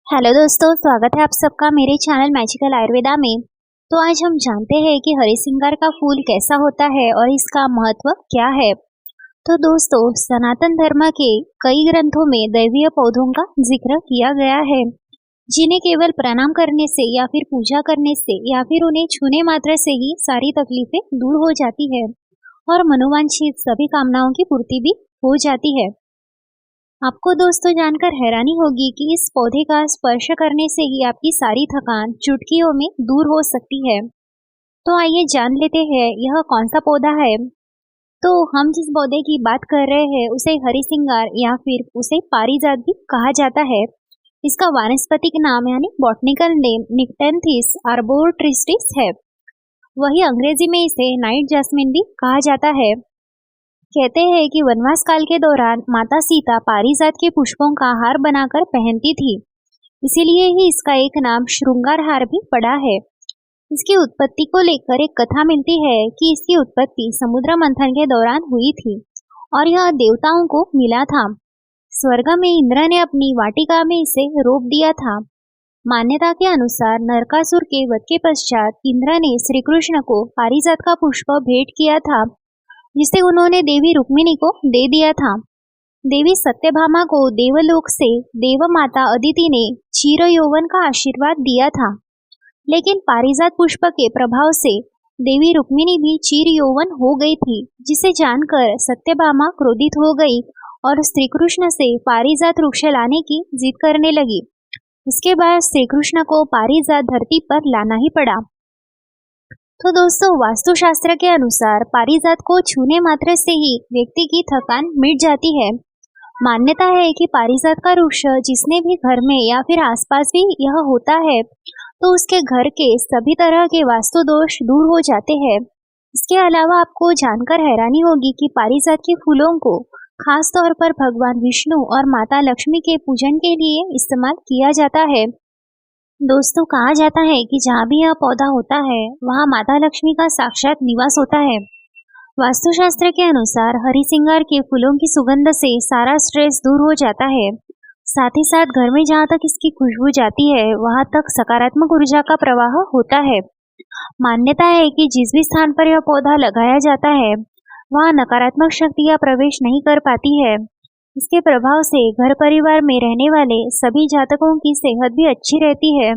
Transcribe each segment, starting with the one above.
Hello दोस्तों, स्वागत है आप सबका मेरे चैनल मैजिकल आयुर्वेदा में। तो आज हम जानते हैं कि हरिसिंगार का फूल कैसा होता है और इसका महत्व क्या है। तो दोस्तों, सनातन धर्म के कई ग्रंथों में दैवीय पौधों का जिक्र किया गया है, जिन्हें केवल प्रणाम करने से या फिर पूजा करने से या फिर उन्हें छूने मात्र से ही सारी तकलीफें दूर हो जाती है और मनोवांछित सभी कामनाओं की पूर्ति भी हो जाती है। आपको दोस्तों जानकर हैरानी होगी कि इस पौधे का स्पर्श करने से ही आपकी सारी थकान चुटकियों में दूर हो सकती है। तो आइए जान लेते हैं यह कौन सा पौधा है। तो हम जिस पौधे की बात कर रहे हैं उसे हरिसिंगार या फिर उसे पारिजात भी कहा जाता है। इसका वानस्पतिक नाम यानी बॉटनिकल नेम निक्टेंथिस आर्बोरिस्टिस है। वही अंग्रेजी में इसे नाइट जैस्मिन भी कहा जाता है। कहते हैं कि वनवास काल के दौरान माता सीता पारिजात के पुष्पों का हार बनाकर पहनती थी, इसीलिए ही इसका एक नाम श्रृंगार हार भी पड़ा है। इसकी उत्पत्ति को लेकर एक कथा मिलती है कि इसकी उत्पत्ति समुद्र मंथन के दौरान हुई थी और यह देवताओं को मिला था। स्वर्ग में इंद्र ने अपनी वाटिका में इसे रोप दिया था। मान्यता के अनुसार नरकासुर के वध के पश्चात इंद्र ने श्री कृष्ण को पारिजात का पुष्प भेंट किया था, जिसे उन्होंने देवी रुक्मिणी को दे दिया था। देवी सत्यभामा को देवलोक से देव माता अदिति ने चीर यौवन का आशीर्वाद दिया था, लेकिन पारिजात पुष्प के प्रभाव से देवी रुक्मिणी भी चीर यौवन हो गई थी, जिसे जानकर सत्यभामा क्रोधित हो गई और श्री कृष्ण से पारिजात वृक्ष लाने की जिद करने लगी। इसके बाद श्री कृष्ण को पारिजात धरती पर लाना ही पड़ा। तो दोस्तों, वास्तुशास्त्र के अनुसार पारिजात को छूने मात्र से ही व्यक्ति की थकान मिट जाती है। मान्यता है कि पारिजात का वृक्ष जिसने भी घर में या फिर आसपास भी यह होता है, तो उसके घर के सभी तरह के वास्तु दोष दूर हो जाते हैं। इसके अलावा आपको जानकर हैरानी होगी कि पारिजात के फूलों को खास तौर पर भगवान विष्णु और माता लक्ष्मी के पूजन के लिए इस्तेमाल किया जाता है। दोस्तों, कहा जाता है कि जहाँ भी यह पौधा होता है वहाँ माता लक्ष्मी का साक्षात निवास होता है। वास्तुशास्त्र के अनुसार हरिसिंगार के फूलों की सुगंध से सारा स्ट्रेस दूर हो जाता है। साथ ही साथ घर में जहाँ तक इसकी खुशबू जाती है वहाँ तक सकारात्मक ऊर्जा का प्रवाह होता है। मान्यता है कि जिस भी स्थान पर यह पौधा लगाया जाता है वहाँ नकारात्मक शक्तियाँ प्रवेश नहीं कर पाती है। इसके प्रभाव से घर परिवार में रहने वाले सभी जातकों की सेहत भी अच्छी रहती है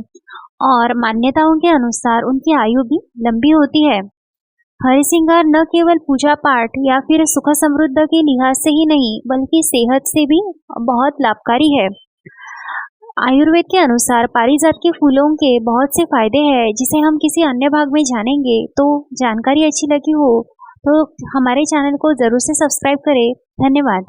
और मान्यताओं के अनुसार उनकी आयु भी लंबी होती है। हरिसिंगार न केवल पूजा पाठ या फिर सुख समृद्धि के लिहाज से ही नहीं बल्कि सेहत से भी बहुत लाभकारी है। आयुर्वेद के अनुसार पारिजात के फूलों के बहुत से फायदे हैं, जिसे हम किसी अन्य भाग में जानेंगे। तो जानकारी अच्छी लगी हो तो हमारे चैनल को जरूर से सब्सक्राइब करें। धन्यवाद।